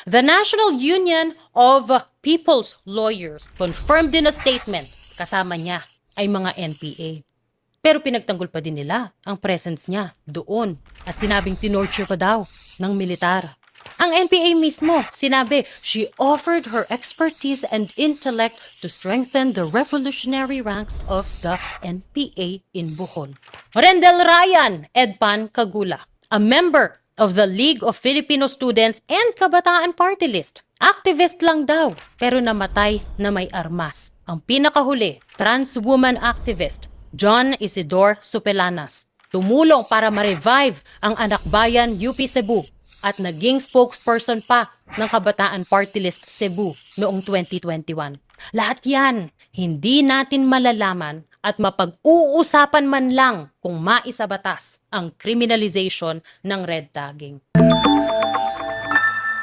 The National Union of People's Lawyers confirmed din a statement kasama niya ay mga NPA. Pero pinagtanggol pa din nila ang presence niya doon at sinabing tinorture pa daw ng militar. Ang NPA mismo sinabi she offered her expertise and intellect to strengthen the revolutionary ranks of the NPA in Bohol. Rendel Ryan Edpan Kagula, a member of the League of Filipino Students and Kabataan Party List. Activist lang daw, pero namatay na may armas. Ang pinakahuli, trans woman activist, John Isidore Supelanas. Tumulong para ma-revive ang Anak Bayan UP Cebu at naging spokesperson pa ng Kabataan Party List Cebu noong 2021. Lahat yan, hindi natin malalaman at mapag-uusapan man lang kung maisabatas ang criminalization ng red tagging.